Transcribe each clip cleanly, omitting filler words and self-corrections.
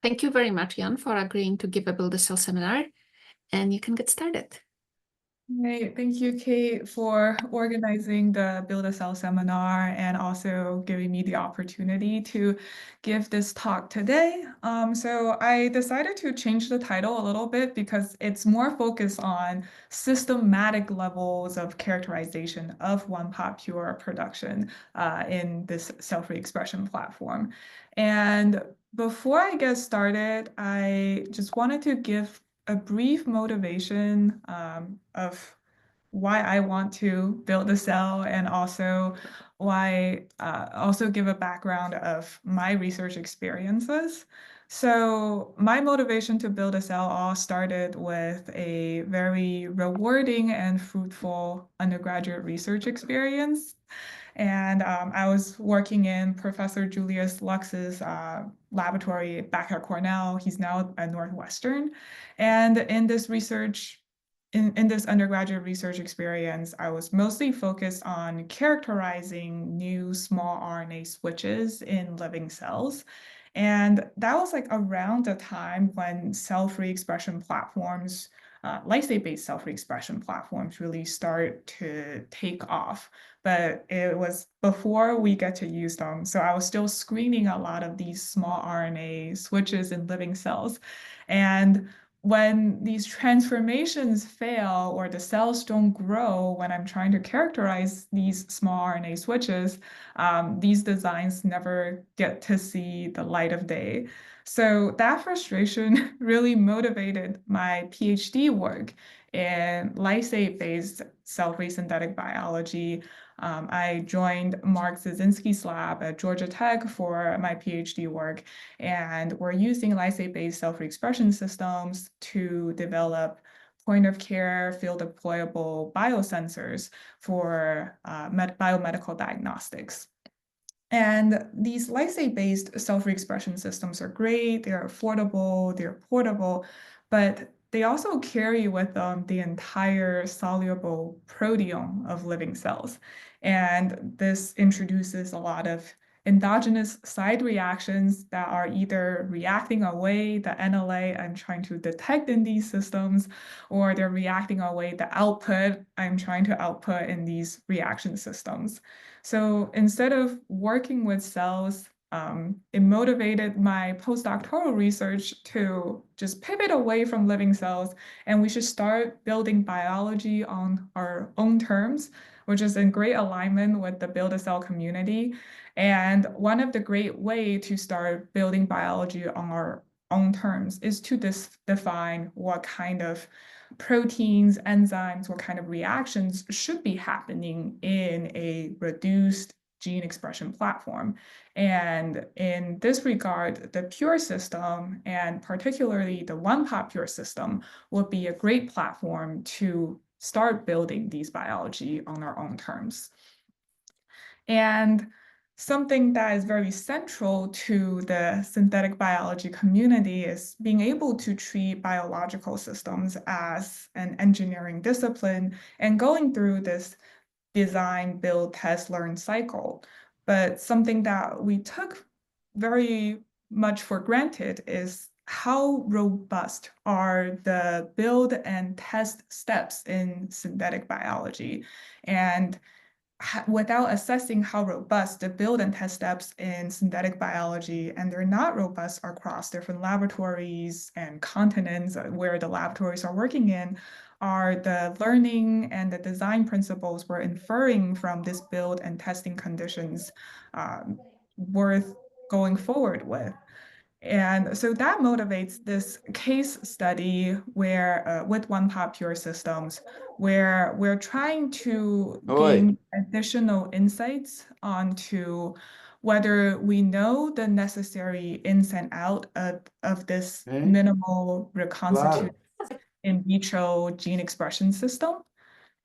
Thank you very much, Yan, for agreeing to give a Build a Cell seminar, and you can get started. Great. Thank you, Kate, for organizing the Build a Cell seminar and also giving me the opportunity to give this talk today. So I decided to change the title a little bit because it's more focused on systematic levels of characterization of one-pot pure production in this cell-free expression platform. And before I get started, I just wanted to give a brief motivation of why I want to build a cell and also why also give a background of my research experiences. So my motivation to build a cell all started with a very rewarding and fruitful undergraduate research experience. And I was working in Professor Julius Lux's laboratory back at Cornell. He's now at Northwestern. And in this research, in this undergraduate research experience, I was mostly focused on characterizing new small RNA switches in living cells. And that was like around the time when cell-free expression platforms, lysate-based cell-free expression platforms really start to take off. But it was before we get to use them. So I was still screening a lot of these small RNA switches in living cells. And when these transformations fail or the cells don't grow when I'm trying to characterize these small RNA switches, these designs never get to see the light of day. So that frustration really motivated my PhD work in lysate-based cell-free synthetic biology. I joined Mark Zazinski's lab at Georgia Tech for my PhD work, and we're using lysate-based cell-free expression systems to develop point-of-care field-deployable biosensors for biomedical diagnostics. And these lysate-based cell-free expression systems are great, they're affordable, they're portable, but they also carry with them the entire soluble proteome of living cells. And this introduces a lot of endogenous side reactions that are either reacting away the NLA I'm trying to detect in these systems, or they're reacting away the output I'm trying to output in these reaction systems. So instead of working with cells, it motivated my postdoctoral research to just pivot away from living cells, and we should start building biology on our own terms, which is in great alignment with the Build a Cell community. And one of the great ways to start building biology on our own terms is to define what kind of proteins, enzymes, what kind of reactions should be happening in a reduced gene expression platform. And in this regard, the pure system, and particularly the one-pot pure system, would be a great platform to start building these biology on our own terms. And something that is very central to the synthetic biology community is being able to treat biological systems as an engineering discipline and going through this design, build, test, learn cycle. But something that we took very much for granted is how robust are the build and test steps in synthetic biology. And without assessing how robust the build and test steps in synthetic biology, and they're not robust across different laboratories and continents where the laboratories are working in, are the learning and the design principles we're inferring from this build and testing conditions worth going forward with. And so that motivates this case study where with one-pot pure systems, where we're trying to gain additional insights onto whether we know the necessary ins and out of this minimal reconstituted in vitro gene expression system,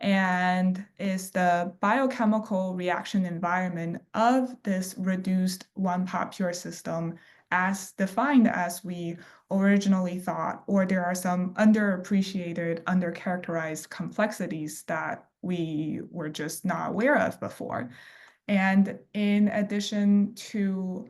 and is the biochemical reaction environment of this reduced one-pot pure system as defined as we originally thought, or there are some underappreciated, undercharacterized complexities that we were just not aware of before. And in addition to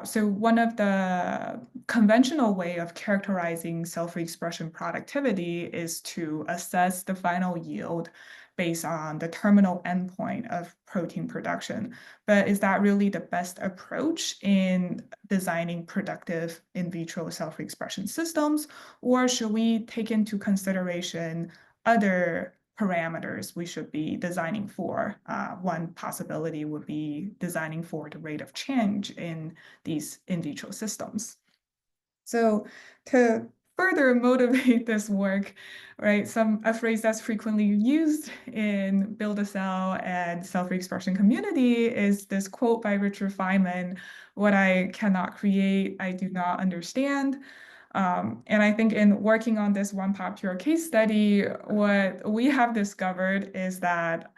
So one of the conventional way of characterizing cell-free expression productivity is to assess the final yield based on the terminal endpoint of protein production. But is that really the best approach in designing productive in vitro cell-free expression systems? Or should we take into consideration other parameters we should be designing for? One possibility would be designing for the rate of change in these in vitro systems. So to further motivate this work, right, a phrase that's frequently used in Build a Cell and cell-free expression community is this quote by Richard Feynman: "What I cannot create, I do not understand." And I think in working on this one-pot pure case study, what we have discovered is that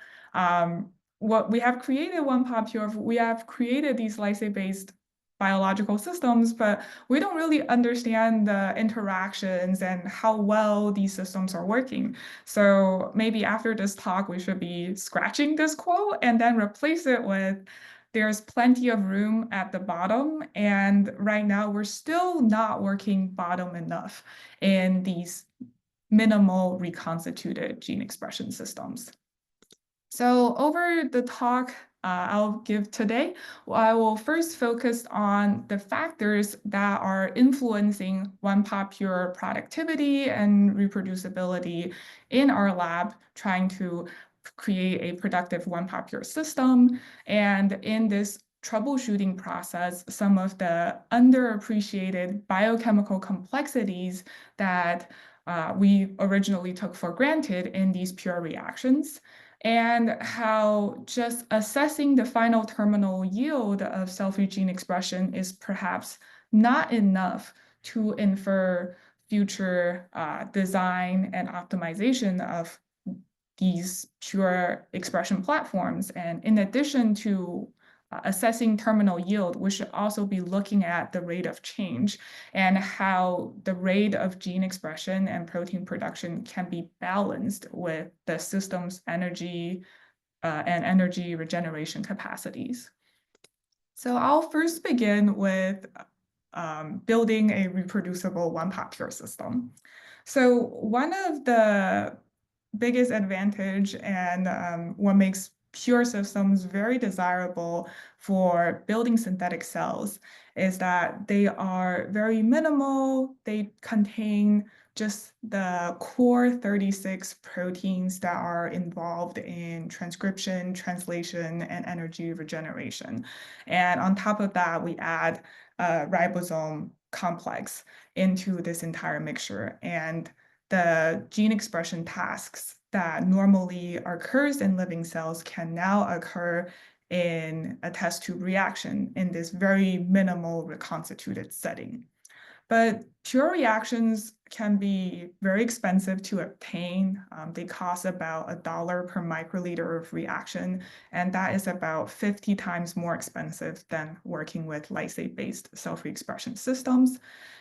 what we have created one-pot pure, we have created these lysate-based biological systems, but we don't really understand the interactions and how well these systems are working. So maybe after this talk, we should be scratching this quote and then replace it with, "There's plenty of room at the bottom." And right now, we're still not working bottom enough in these minimal reconstituted gene expression systems. So over the talk I'll give today, I will first focus on the factors that are influencing one-pot pure productivity and reproducibility in our lab, trying to create a productive one-pot pure system. And in this troubleshooting process, some of the underappreciated biochemical complexities that we originally took for granted in these pure reactions, and how just assessing the final terminal yield of cell-free gene expression is perhaps not enough to infer future design and optimization of these pure expression platforms. And in addition to assessing terminal yield, we should also be looking at the rate of change and how the rate of gene expression and protein production can be balanced with the system's energy and energy regeneration capacities. So I'll first begin with building a reproducible one-pot pure system. So one of the biggest advantage and what makes pure systems very desirable for building synthetic cells is that they are very minimal. They contain just the core 36 proteins that are involved in transcription, translation, and energy regeneration. And on top of that, we add a ribosome complex into this entire mixture. And the gene expression tasks that normally occurs in living cells can now occur in a test tube reaction in this very minimal reconstituted setting. But pure reactions can be very expensive to obtain. They cost about $1 per microliter of reaction, and that is about 50 times more expensive than working with lysate-based cell-free expression systems.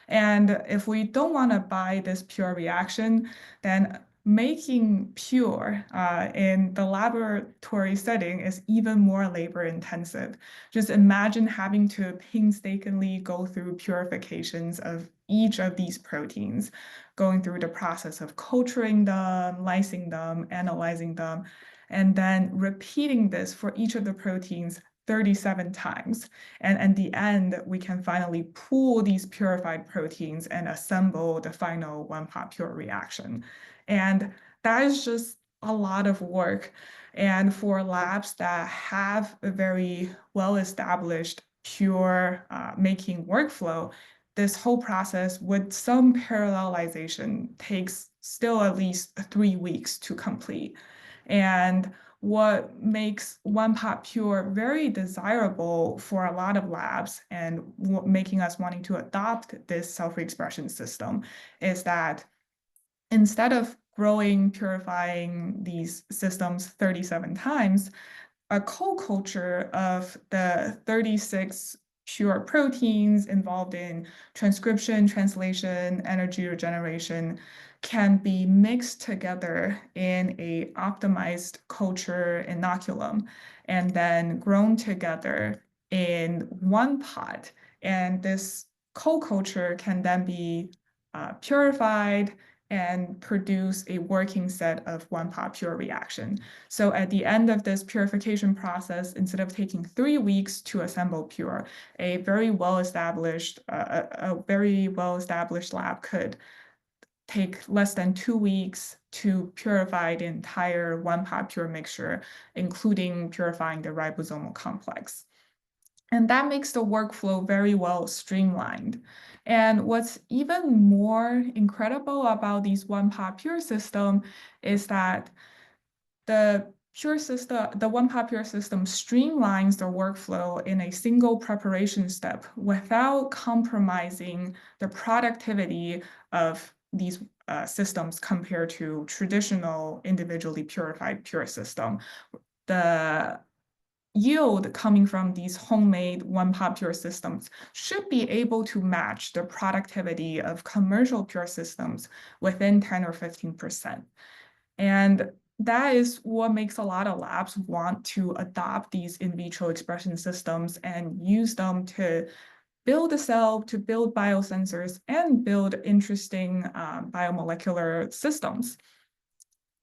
And if we don't want to buy this pure reaction, then making pure in the laboratory setting is even more labor intensive. Just imagine having to painstakingly go through purifications of each of these proteins, going through the process of culturing them, lysing them, analyzing them, and then repeating this for each of the proteins 37 times. And at the end, we can finally pool these purified proteins and assemble the final one-pot pure reaction. And that is just a lot of work. And for labs that have a very well-established pure making workflow, this whole process with some parallelization takes still at least 3 weeks to complete. And what makes one-pot pure very desirable for a lot of labs and making us wanting to adopt this cell-free expression system is that instead of growing, purifying these systems 37 times, a co-culture of the 36 pure proteins involved in transcription, translation, energy regeneration can be mixed together in a optimized culture inoculum and then grown together in one pot And this co-culture can then be purified and produce a working set of 1-pot pure reaction. So at the end of this purification process, instead of taking 3 weeks to assemble pure, a very well-established lab could take less than 2 weeks to purify the entire 1-pot pure mixture, including purifying the ribosomal complex. And that makes the workflow very well streamlined. And what's even more incredible about these 1-pot pure system is that the 1-pot pure system streamlines the workflow in a single preparation step without compromising the productivity of these systems compared to traditional individually purified pure system. The yield coming from these homemade 1-pot pure systems should be able to match the productivity of commercial pure systems within 10 or 15%. And that is what makes a lot of labs want to adopt these in vitro expression systems and use them to build a cell, to build biosensors, and build interesting biomolecular systems.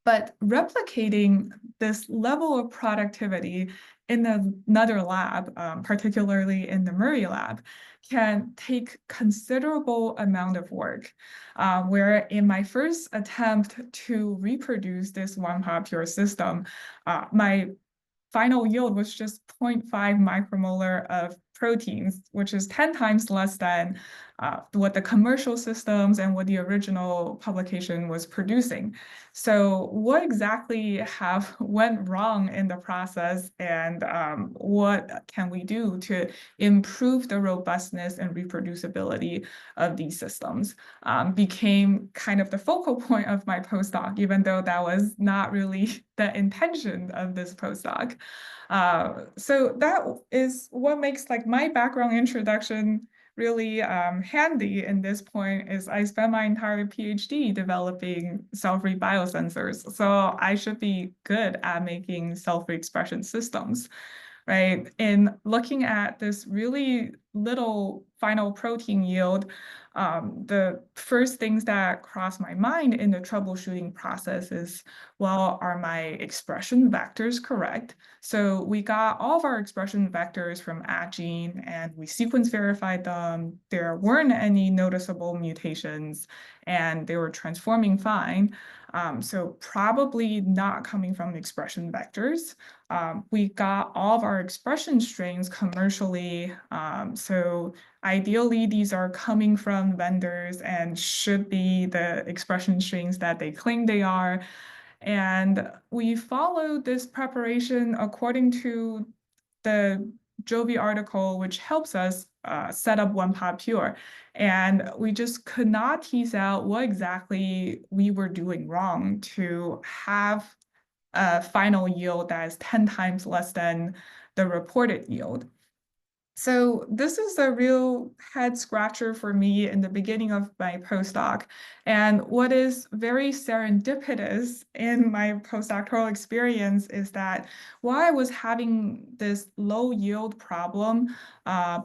But replicating this level of productivity in another lab, particularly in the Murray lab, can take considerable amount of work. Where in my first attempt to reproduce this 1-pot pure system, my final yield was just 0.5 micromolar of proteins, which is 10 times less than what the commercial systems and what the original publication was producing. So what exactly went wrong in the process, and what can we do to improve the robustness and reproducibility of these systems became kind of the focal point of my postdoc, even though that was not really the intention of this postdoc. So that is what makes my background introduction really handy in this point is I spent my entire PhD developing cell-free biosensors. So I should be good at making cell-free expression systems, right? In looking at this really little final protein yield, the first things that cross my mind in the troubleshooting process is, well, are my expression vectors correct? So we got all of our expression vectors from @gene and we sequence verified them. There weren't any noticeable mutations and they were transforming fine. So probably not coming from the expression vectors. We got all of our expression strains commercially. So ideally, these are coming from vendors and should be the expression strains that they claim they are. And we followed this preparation according to the Jovi article, which helps us set up 1-pot pure. And we just could not tease out what exactly we were doing wrong to have a final yield that is 10 times less than the reported yield. So this is a real head scratcher for me in the beginning of my postdoc. And what is very serendipitous in my postdoctoral experience is that while I was having this low yield problem,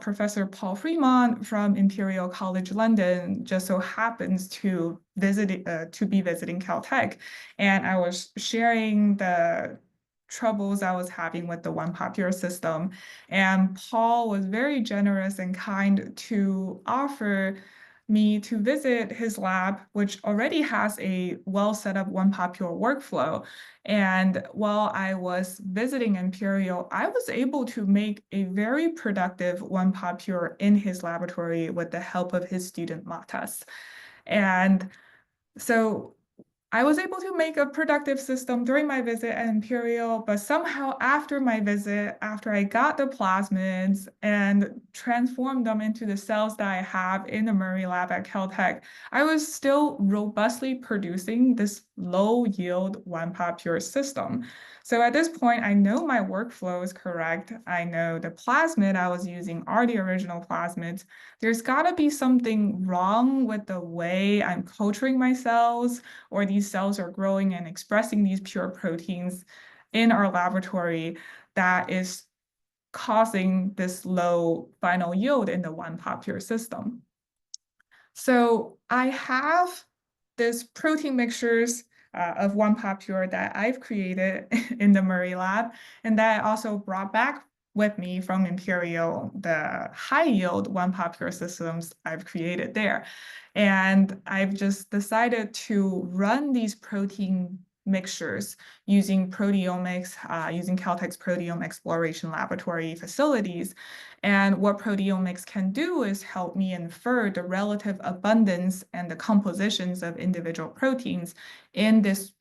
Professor Paul Fremont from Imperial College London just so happens to be visiting Caltech. And I was sharing the troubles I was having with the 1-pot pure system. And Paul was very generous and kind to offer me to visit his lab, which already has a well set up 1-pot pure workflow. And while I was visiting Imperial, I was able to make a very productive 1-pot pure in his laboratory with the help of his student Matas. And so I was able to make a productive system during my visit at Imperial, but somehow after my visit, after I got the plasmids and transformed them into the cells that I have in the Murray lab at Caltech, I was still robustly producing this low yield 1-pot pure system. So at this point, I know my workflow is correct. I know the plasmid I was using are the original plasmids. There's gotta be something wrong with the way I'm culturing my cells, or these cells are growing and expressing these pure proteins in our laboratory that is causing this low final yield in the one-pot pure system. So I have this protein mixtures of one-pot pure that I've created in the Murray lab, and that I also brought back with me from Imperial, the high yield one-pot pure systems I've created there. And I've just decided to run these protein mixtures using proteomics, using Caltech's proteome exploration laboratory facilities. And what proteomics can do is help me infer the relative abundance and the compositions of individual proteins in this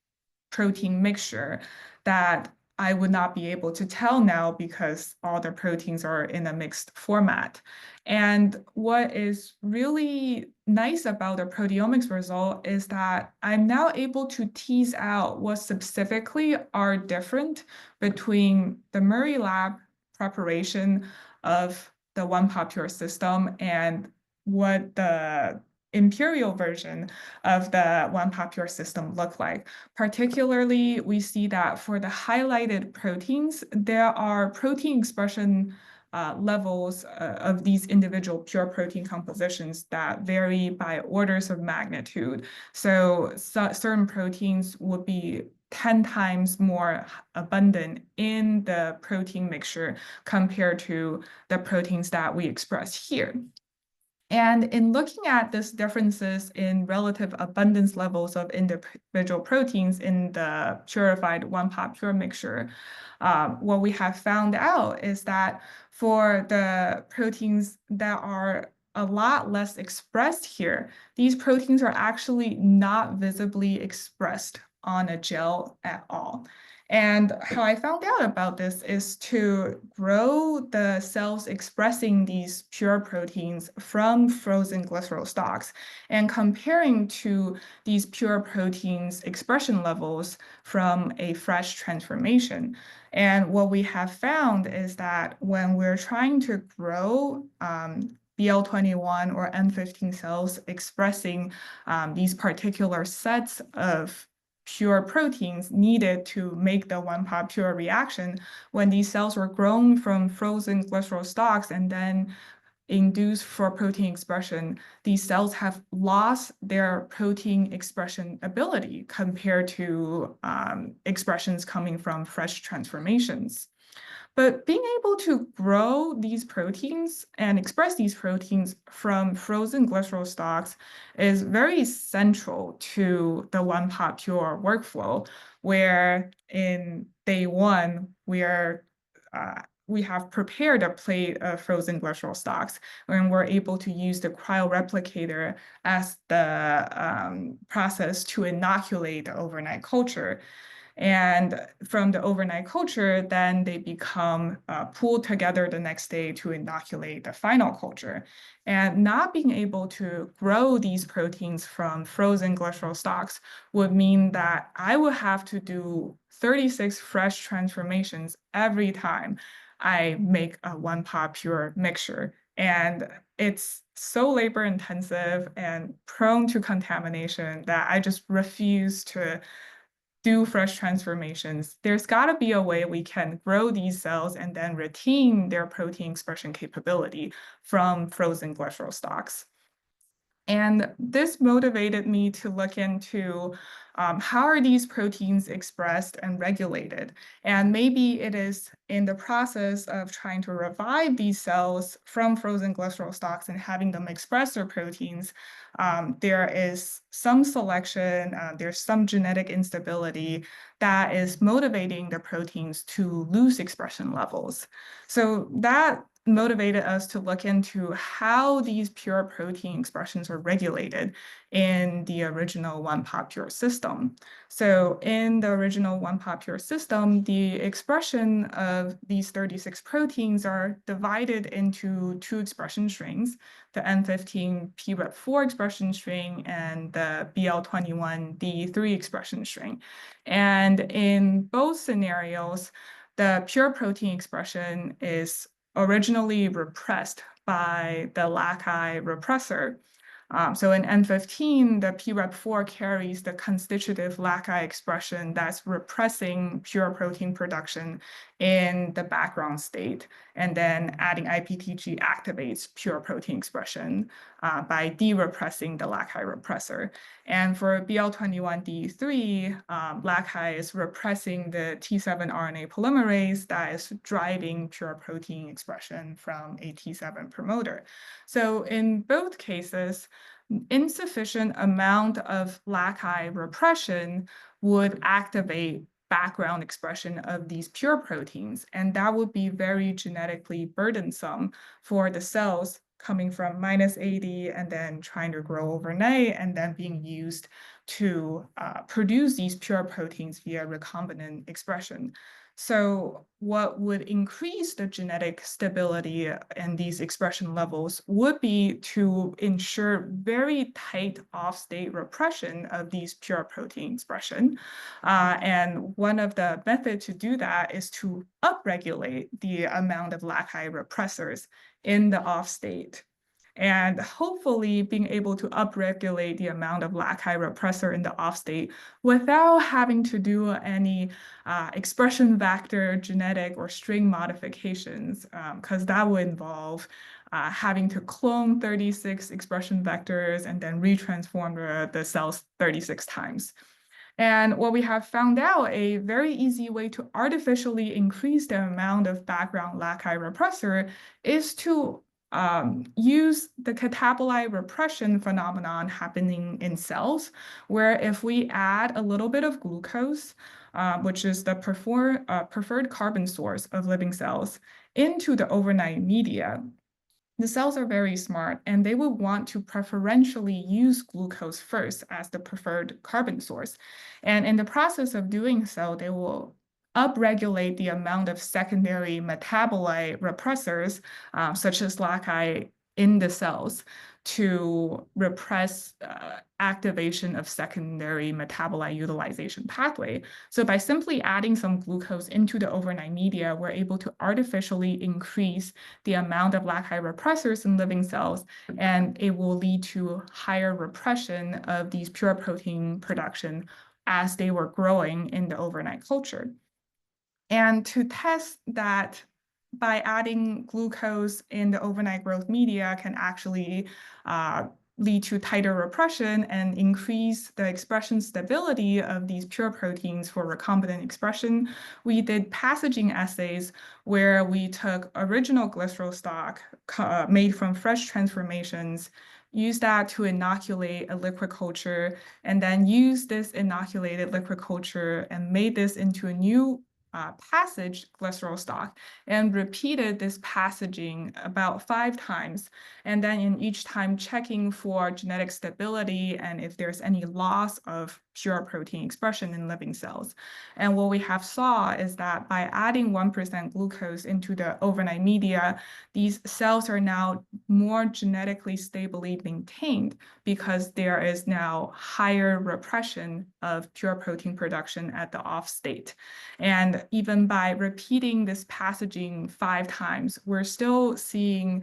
protein mixture that I would not be able to tell now because all the proteins are in a mixed format. And what is really nice about the proteomics result is that I'm now able to tease out what specifically are different between the Murray lab preparation of the one-pot pure system and what the Imperial version of the one-pot pure system look like. Particularly, we see that for the highlighted proteins, there are protein expression levels of these individual pure protein compositions that vary by orders of magnitude. So certain proteins would be 10 times more abundant in the protein mixture compared to the proteins that we express here. And in looking at these differences in relative abundance levels of individual proteins in the purified one-pot pure mixture, what we have found out is that for the proteins that are a lot less expressed here, these proteins are actually not visibly expressed on a gel at all. And how I found out about this is to grow the cells expressing these pure proteins from frozen glycerol stalks and comparing to these pure proteins expression levels from a fresh transformation. And what we have found is that when we're trying to grow BL21 or M15 cells expressing these particular sets of pure proteins needed to make the one-pot pure reaction, when these cells were grown from frozen glycerol stalks and then induced for protein expression, these cells have lost their protein expression ability compared to expressions coming from fresh transformations. But being able to grow these proteins and express these proteins from frozen glycerol stalks is very central to the one-pot pure workflow, where in day one, we have prepared a plate of frozen glycerol stalks, and we're able to use the cryoreplicator as the process to inoculate the overnight culture. And from the overnight culture, then they become pooled together the next day to inoculate the final culture. And not being able to grow these proteins from frozen glycerol stalks would mean that I would have to do 36 fresh transformations every time I make a one-pot pure mixture. And it's so labor intensive and prone to contamination that I just refuse to do fresh transformations. There's got to be a way we can grow these cells and then retain their protein expression capability from frozen glycerol stalks. And this motivated me to look into how are these proteins expressed and regulated? And maybe it is in the process of trying to revive these cells from frozen glycerol stalks and having them express their proteins, there is some selection, there's some genetic instability that is motivating the proteins to lose expression levels. So that motivated us to look into how these pure protein expressions are regulated in the original one-pot pure system. So in the original one-pot pure system, the expression of these 36 proteins are divided into two expression strings, the N15 PREP4 expression string and the BL21D3 expression string. And in both scenarios, the pure protein expression is originally repressed by the LACI repressor. So in N15, the PREP4 carries the constitutive LACI expression that's repressing pure protein production in the background state. and then adding IPTG activates pure protein expression by de-repressing the LACHI repressor. And for BL21D3, LACHI is repressing the T7 RNA polymerase that is driving pure protein expression from a T7 promoter. So in both cases, insufficient amount of LACHI repression would activate background expression of these pure proteins, and that would be very genetically burdensome for the cells coming from -80 and then trying to grow overnight and then being used to produce these pure proteins via recombinant expression. So what would increase the genetic stability and these expression levels would be to ensure very tight off-state repression of these pure protein expression. And one of the methods to do that is to upregulate the amount of LACHI repressors in the off state. And hopefully being able to upregulate the amount of LACHI repressor in the off state without having to do any expression vector, genetic, or string modifications, because that would involve having to clone 36 expression vectors and then retransform the cells 36 times. And what we have found out, a very easy way to artificially increase the amount of background LACHI repressor is to use the catabolite repression phenomenon happening in cells, where if we add a little bit of glucose, which is the preferred carbon source of living cells, into the overnight media, the cells are very smart, and they will want to preferentially use glucose first as the preferred carbon source. And in the process of doing so, they will upregulate the amount of secondary metabolite repressors, such as LACHI, in the cells to repress activation of secondary metabolite utilization pathway. So by simply adding some glucose into the overnight media, we're able to artificially increase the amount of LACHI repressors in living cells, and it will lead to higher repression of these pure protein production as they were growing in the overnight culture. And to test that by adding glucose in the overnight growth media can actually lead to tighter repression and increase the expression stability of these pure proteins for recombinant expression. We did passaging assays where we took original glycerol stock made from fresh transformations, use that to inoculate a liquid culture, and then use this inoculated liquid culture and made this into a new passaged glycerol stock and repeated this passaging about 5 times. And then in each time checking for genetic stability and if there's any loss of pure protein expression in living cells. And what we have saw is that by adding 1% glucose into the overnight media, these cells are now more genetically stably maintained because there is now higher repression of pure protein production at the off state. And even by repeating this passaging 5 times, we're still seeing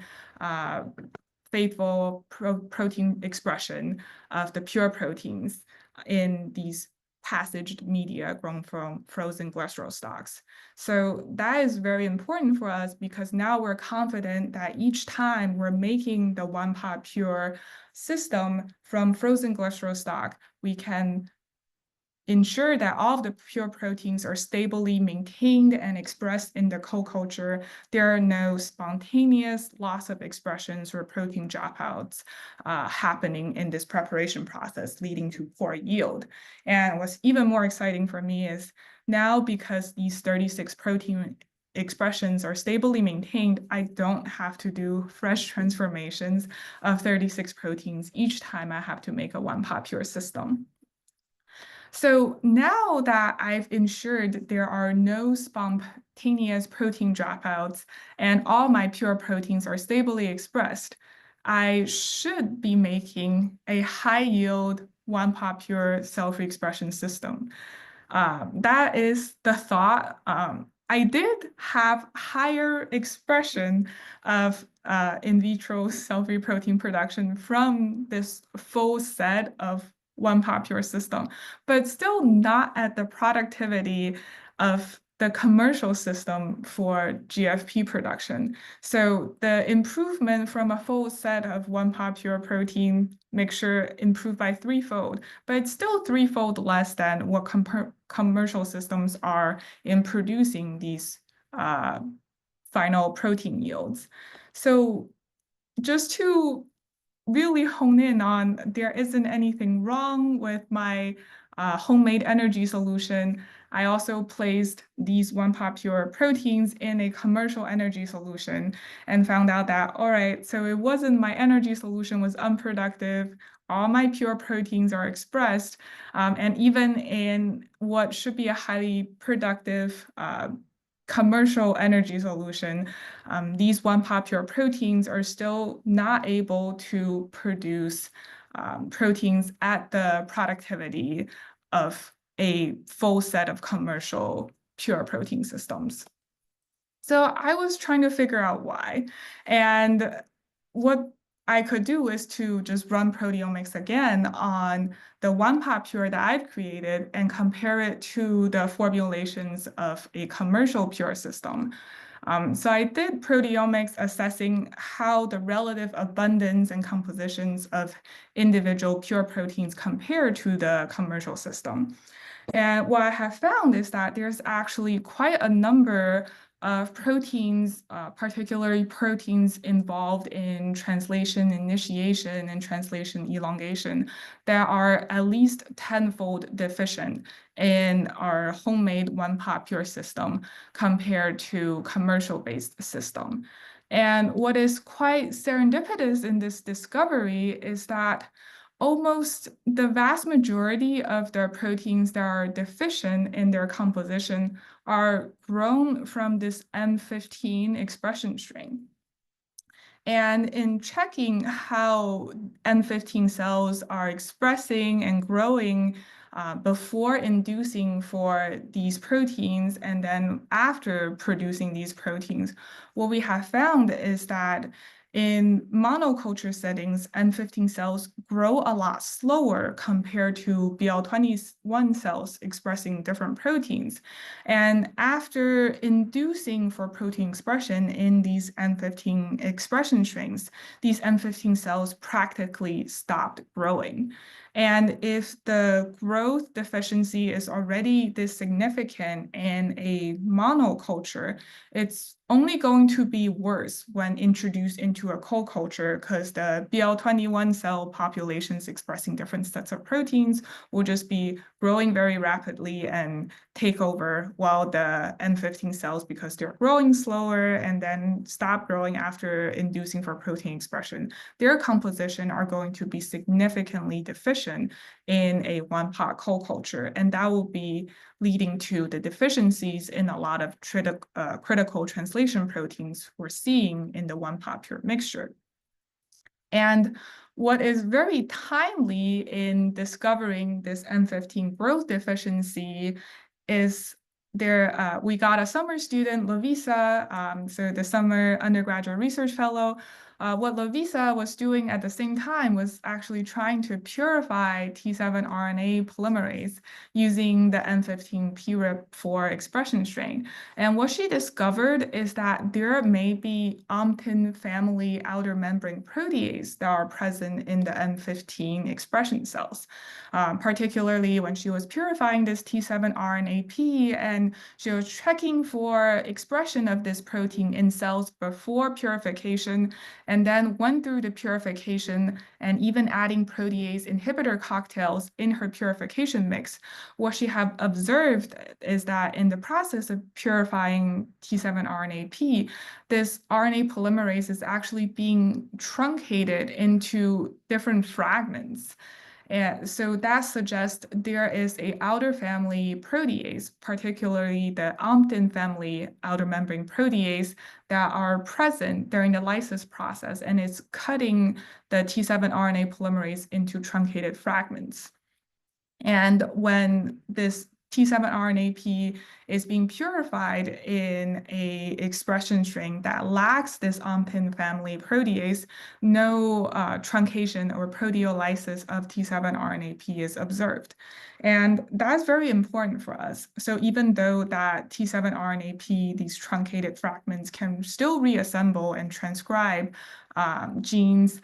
faithful protein expression of the pure proteins in these passaged media grown from frozen glycerol stocks. So that is very important for us because now we're confident that each time we're making the 1-pot pure system from frozen glycerol stock, we can ensure that all of the pure proteins are stably maintained and expressed in the co-culture. There are no spontaneous loss of expressions or protein dropouts happening in this preparation process, leading to poor yield. And what's even more exciting for me is now, because these 36 protein expressions are stably maintained, I don't have to do fresh transformations of 36 proteins each time I have to make a 1-pot pure system. So now that I've ensured there are no spontaneous protein dropouts and all my pure proteins are stably expressed, I should be making a high-yield 1-pot pure cell-free expression system. That is the thought. I did have higher expression of in vitro cell-free protein production from this full set of 1-pot pure system, but still not at the productivity of the commercial system for GFP production. So the improvement from a full set of 1-part pure protein mixture improved by threefold, but it's still threefold less than what commercial systems are in producing these final protein yields. So just to really hone in on there isn't anything wrong with my homemade energy solution, I also placed these 1-part pure proteins in a commercial energy solution and found out that, all right, so it wasn't my energy solution was unproductive. All my pure proteins are expressed. And even in what should be a highly productive commercial energy solution, these 1-part pure proteins are still not able to produce proteins at the productivity of a full set of commercial pure protein systems. So I was trying to figure out why. And what I could do is to just run proteomics again on the 1-part pure that I've created and compare it to the formulations of a commercial pure system. So I did proteomics assessing how the relative abundance and compositions of individual pure proteins compare to the commercial system. And what I have found is that there's actually quite a number of proteins, particularly proteins involved in translation initiation and translation elongation, that are at least tenfold deficient in our homemade 1-part pure system compared to commercial-based system. And what is quite serendipitous in this discovery is that almost the vast majority of the proteins that are deficient in their composition are grown from this M15 expression strain. And in checking how M15 cells are expressing and growing before inducing for these proteins and then after producing these proteins, what we have found is that in monoculture settings, M15 cells grow a lot slower compared to BL21 cells expressing different proteins. And after inducing for protein expression in these M15 expression strains, these M15 cells practically stopped growing. And if the growth deficiency is already this significant in a monoculture, it's only going to be worse when introduced into a co-culture because the BL21 cell populations expressing different sets of proteins will just be growing very rapidly and take over, while the M15 cells, because they're growing slower and then stop growing after inducing for protein expression, their composition are going to be significantly deficient in a 1-part co-culture. And that will be leading to the deficiencies in a lot of critical translation proteins we're seeing in the 1-part pure mixture. And what is very timely in discovering this M15 growth deficiency is we got a summer student, Lavisa, so the summer undergraduate research fellow. What Lavisa was doing at the same time was actually trying to purify T7 RNA polymerase using the M15 PRIP4 expression strain. And what she discovered is that there may be Omptin family outer membrane protease that are present in the M15 expression cells, particularly when she was purifying this T7 RNAP and she was checking for expression of this protein in cells before purification, and then went through the purification and even adding protease inhibitor cocktails in her purification mix. What she have observed is that in the process of purifying T7 RNAP, this RNA polymerase is actually being truncated into different fragments. And so that suggests there is a outer family protease, particularly the Omptin family outer membrane protease, that are present during the lysis process, and it's cutting the T7 RNA polymerase into truncated fragments. And when this T7 RNAP is being purified in a expression string that lacks this OMPIN family protease, no truncation or proteolysis of T7 RNAP is observed. And that's very important for us. So even though that T7 RNAP, these truncated fragments, can still reassemble and transcribe genes,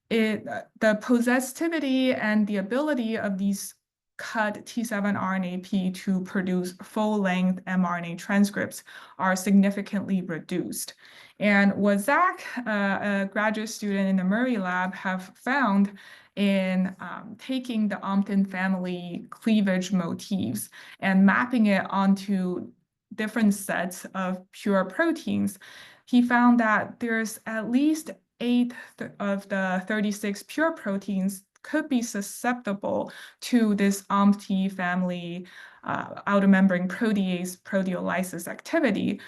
the possessivity and the ability of these cut T7 RNAP to produce full-length mRNA transcripts are significantly reduced. And what Zach, a graduate student in the Murray lab, have found in taking the OMPTIN family cleavage motifs and mapping it onto different sets of pure proteins, he found that there's at least 8 of the 36 pure proteins could be susceptible to this OMPT family outer membrane protease proteolysis activity.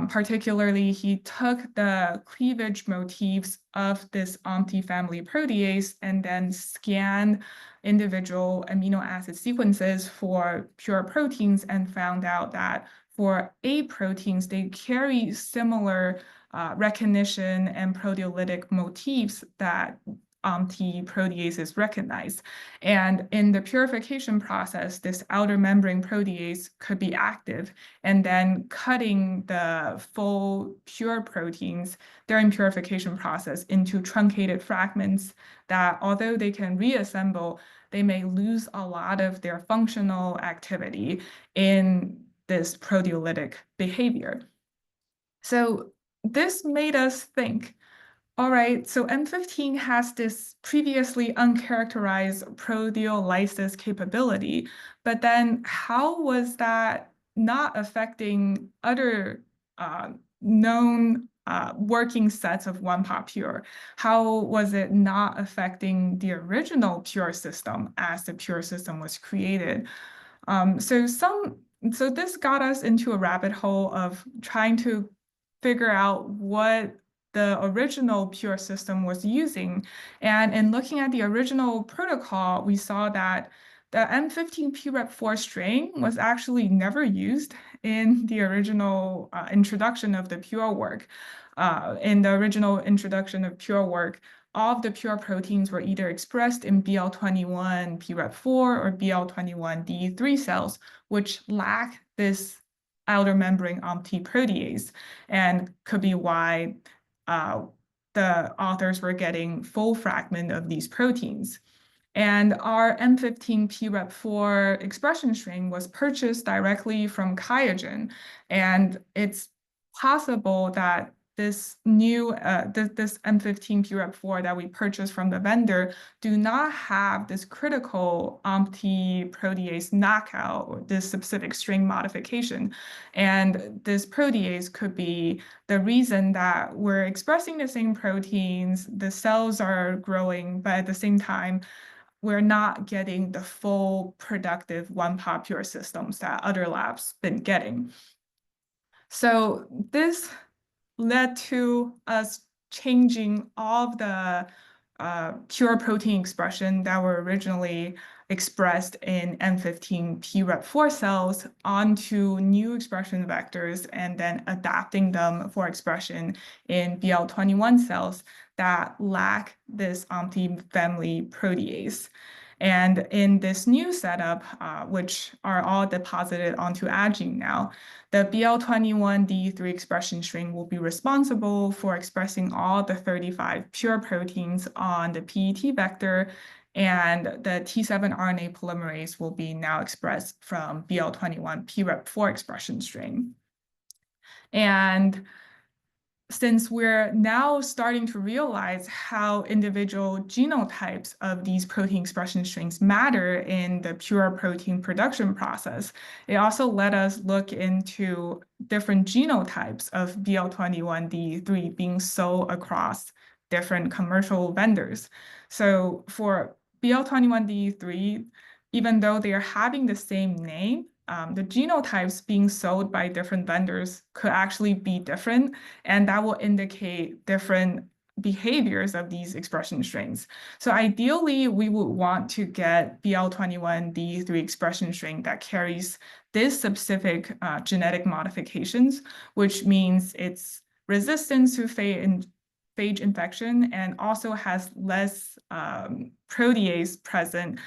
Particularly, he took the cleavage motifs of this OMPT family protease and then scanned individual amino acid sequences for pure proteins and found out that for 8 proteins, they carry similar recognition and proteolytic motifs that T proteases recognize. And in the purification process, this outer membrane protease could be active, and then cutting the full pure proteins during purification process into truncated fragments that, although they can reassemble, they may lose a lot of their functional activity in this proteolytic behavior. So this made us think, all right, so M15 has this previously uncharacterized proteolysis capability, but then how was that not affecting other known working sets of 1-pot pure? How was it not affecting the original pure system as the pure system was created? So this got us into a rabbit hole of trying to figure out what the original pure system was using. And in looking at the original protocol, we saw that the M15 PREP4 strain was actually never used in the original introduction of the pure work. In the original introduction of pure work, all of the pure proteins were either expressed in BL21 PREP4 or BL21D3 cells, which lack this outer membrane OMPT protease, and could be why the authors were getting full fragment of these proteins. And our M15 PREP4 expression string was purchased directly from QIAGEN, and it's possible that this new this M15 PREP4 that we purchased from the vendor do not have this critical OMPT protease knockout or this specific string modification. And this protease could be the reason that we're expressing the same proteins, the cells are growing, but at the same time, we're not getting the full productive 1-pot pure systems that other labs been getting. So this led to us changing all of the pure protein expression that were originally expressed in M15 PREP4 cells onto new expression vectors and then adapting them for expression in BL21 cells that lack this OMPT family protease. And in this new setup, which are all deposited onto AgGene now, the BL21D3 expression string will be responsible for expressing all the 35 pure proteins on the PET vector, and the T7 RNA polymerase will be now expressed from BL21 PREP4 expression string. And since we're now starting to realize how individual genotypes of these protein expression strings matter in the pure protein production process, it also let us look into different genotypes of BL21D3 being sold across different commercial vendors. So for BL21D3, even though they are having the same name, the genotypes being sold by different vendors could actually be different, and that will indicate different behaviors of these expression strains. So ideally, we would want to get BL21D3 expression strain that carries this specific genetic modifications, which means it's resistant to phage infection and also has less protease present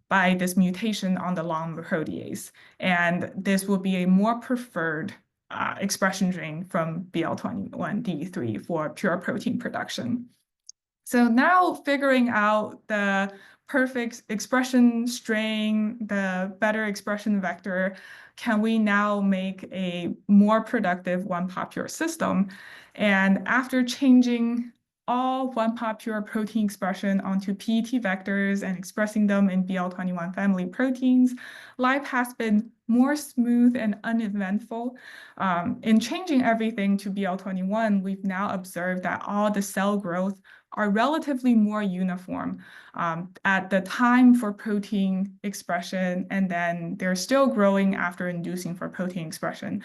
by this mutation on the long protease. And this will be a more preferred expression strain from BL21D3 for pure protein production. So now figuring out the perfect expression strain, the better expression vector, can we now make a more productive one-pot pure system? And after changing all one-pot pure protein expression onto PET vectors and expressing them in BL21 family proteins, life has been more smooth and uneventful. In changing everything to BL21, we've now observed that all the cell growth are relatively more uniform at the time for protein expression, and then they're still growing after inducing for protein expression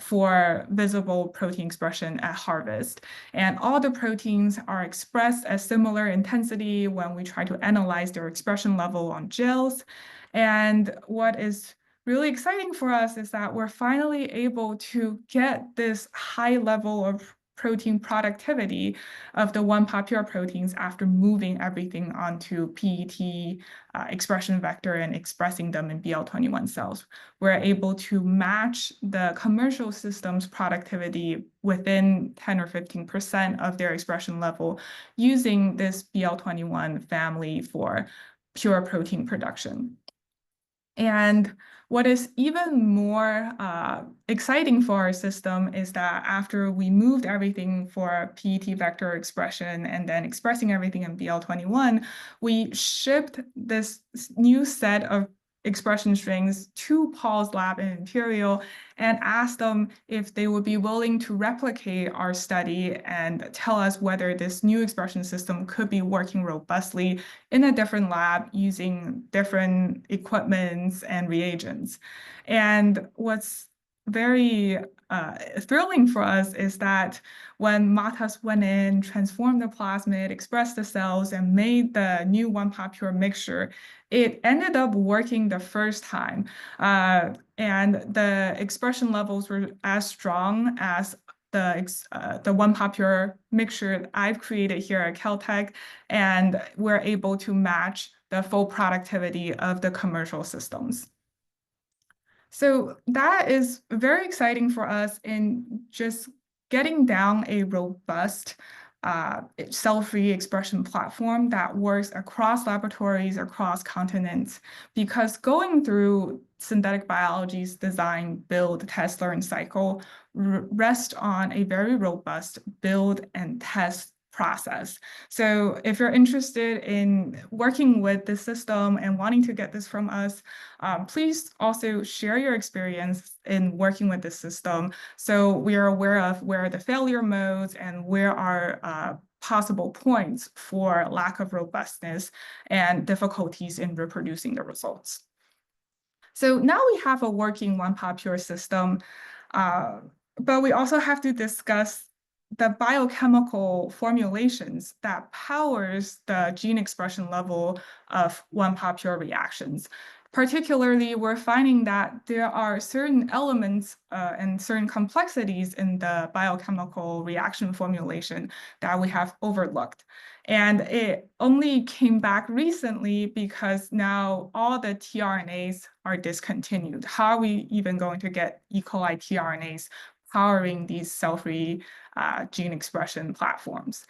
for visible protein expression at harvest. And all the proteins are expressed at similar intensity when we try to analyze their expression level on gels. And what is really exciting for us is that we're finally able to get this high level of protein productivity of the one-pot pure proteins after moving everything onto PET expression vector and expressing them in BL21 cells. We're able to match the commercial system's productivity within 10 or 15% of their expression level using this BL21 family for pure protein production. And what is even more exciting for our system is that after we moved everything for PET vector expression and then expressing everything in BL21, we shipped this new set of expression strings to Paul's lab in Imperial and asked them if they would be willing to replicate our study and tell us whether this new expression system could be working robustly in a different lab using different equipments and reagents. And what's very thrilling for us is that when Matas went in, transformed the plasmid, expressed the cells, and made the new one-pot pure mixture, it ended up working the first time. And the expression levels were as strong as the one-pot pure mixture I've created here at Caltech, and we're able to match the full productivity of the commercial systems. So that is very exciting for us in just getting down a robust cell-free expression platform that works across laboratories, across continents, because going through synthetic biology's design, build, test, learn cycle rests on a very robust build and test process. So if you're interested in working with the system and wanting to get this from us, please also share your experience in working with the system so we are aware of where are the failure modes and where are possible points for lack of robustness and difficulties in reproducing the results. So now we have a working one-pot pure system, but we also have to discuss the biochemical formulations that powers the gene expression level of one-pot pure reactions. Particularly, we're finding that there are certain elements and certain complexities in the biochemical reaction formulation that we have overlooked. And it only came back recently because now all the tRNAs are discontinued. How are we even going to get E. coli tRNAs powering these cell-free gene expression platforms?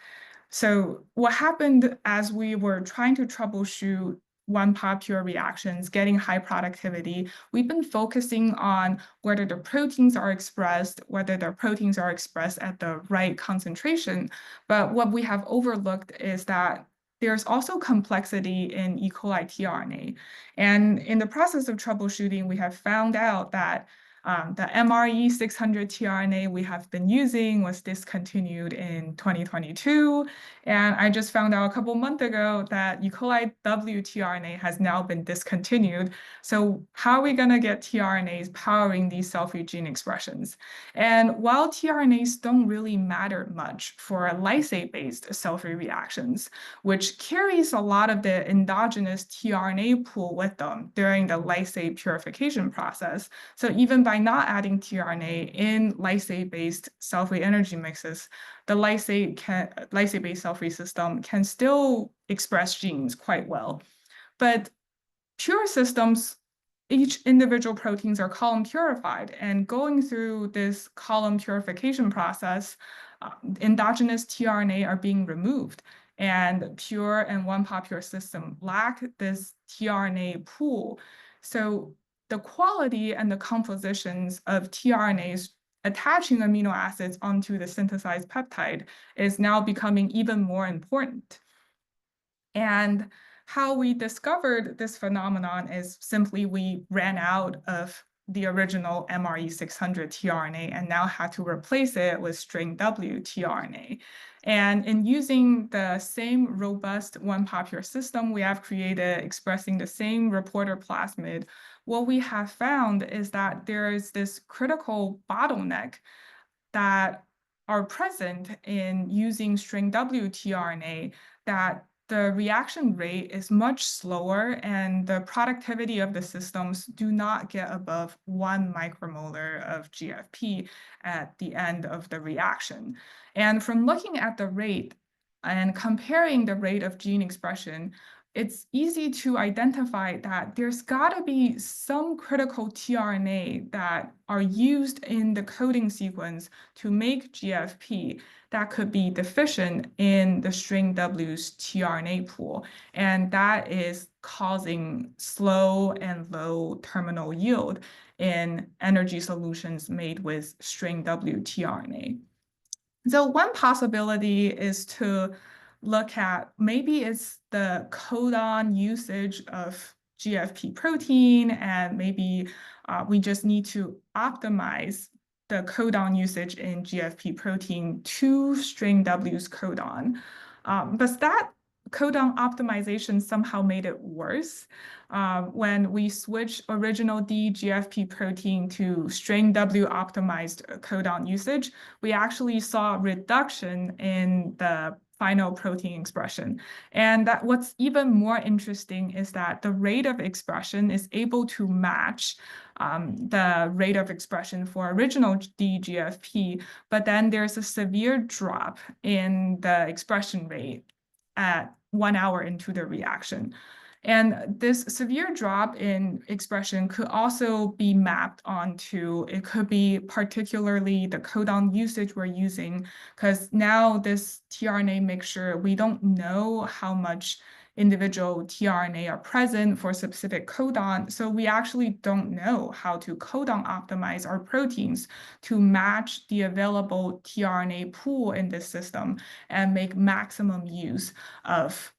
So what happened as we were trying to troubleshoot one-pot pure reactions, getting high productivity, we've been focusing on whether the proteins are expressed, whether the proteins are expressed at the right concentration. But what we have overlooked is that there's also complexity in E. coli tRNA. And in the process of troubleshooting, we have found out that The MRE 600 tRNA we have been using was discontinued in 2022. And I just found out a couple months ago that E. coli W tRNA has now been discontinued. So how are we going to get tRNAs powering these cell-free gene expressions? And while tRNAs don't really matter much for lysate-based cell-free reactions, which carries a lot of the endogenous tRNA pool with them during the lysate purification process, so even by not adding tRNA in lysate-based cell-free energy mixes, the lysate-based cell-free system can still express genes quite well. But pure systems, each individual proteins are column purified, and going through this column purification process, endogenous tRNA are being removed. And pure and one-pot pure system lack this tRNA pool. So the quality and the compositions of tRNAs attaching amino acids onto the synthesized peptide is now becoming even more important. And how we discovered this phenomenon is simply we ran out of the original MRE 600 tRNA and now had to replace it with string W tRNA. And in using the same robust one-pot pure system we have created expressing the same reporter plasmid, what we have found is that there is this critical bottleneck that are present in using string W tRNA, that the reaction rate is much slower and the productivity of the systems do not get above 1 micromolar of GFP at the end of the reaction. And from looking at the rate and comparing the rate of gene expression, it's easy to identify that there's got to be some critical tRNA that are used in the coding sequence to make GFP that could be deficient in the string W's tRNA pool. And that is causing slow and low terminal yield in energy solutions made with string W tRNA. So one possibility is to look at maybe it's the codon usage of GFP protein, and maybe we just need to optimize the codon usage in GFP protein to string W's codon. But that codon optimization somehow made it worse. When we switched original D GFP protein to string W optimized codon usage, we actually saw a reduction in the final protein expression. And that what's even more interesting is that the rate of expression is able to match the rate of expression for original DGFP, but then there's a severe drop in the expression rate at 1 hour into the reaction. And this severe drop in expression could also be mapped onto, it could be particularly the codon usage we're using, because now this tRNA mixture, we don't know how much individual tRNA are present for specific codon. So we actually don't know how to codon optimize our proteins to match the available tRNA pool in this system and make maximum use of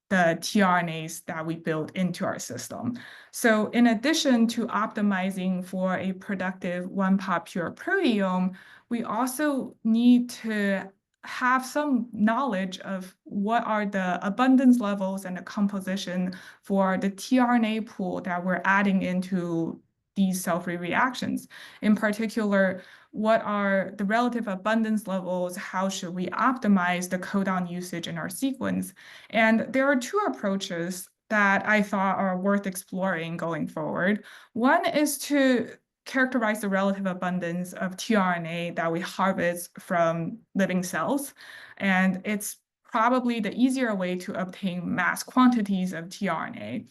the tRNAs that we build into our system. So in addition to optimizing for a productive one-pot pure proteome, we also need to have some knowledge of what are the abundance levels and the composition for the tRNA pool that we're adding into these cell-free reactions. In particular, what are the relative abundance levels? How should we optimize the codon usage in our sequence? And there are two approaches that I thought are worth exploring going forward. One is to characterize the relative abundance of tRNA that we harvest from living cells. And it's probably the easier way to obtain mass quantities of tRNA.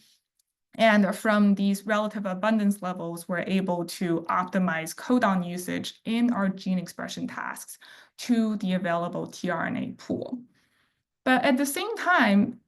And from these relative abundance levels, we're able to optimize codon usage in our gene expression tasks to the available tRNA pool. But at the same time,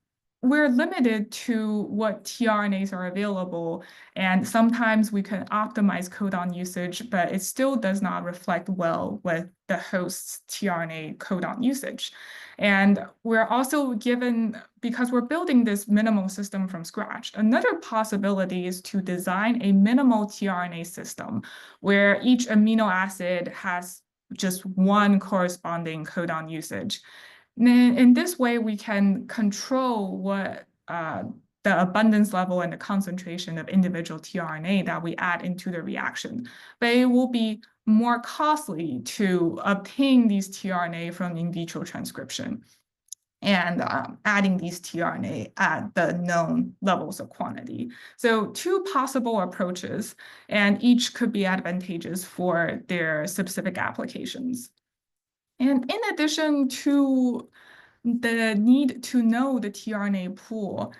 we're limited to what tRNAs are available, and sometimes we can optimize codon usage, but it still does not reflect well with the host's tRNA codon usage. And we're also given, because we're building this minimal system from scratch, another possibility is to design a minimal tRNA system where each amino acid has just one corresponding codon usage. And in this way, we can control what the abundance level and the concentration of individual tRNA that we add into the reaction. But it will be more costly to obtain these tRNA from in vitro transcription and adding these tRNA at the known levels of quantity. So two possible approaches, and each could be advantageous for their specific applications. And in addition to the need to know the tRNA pool,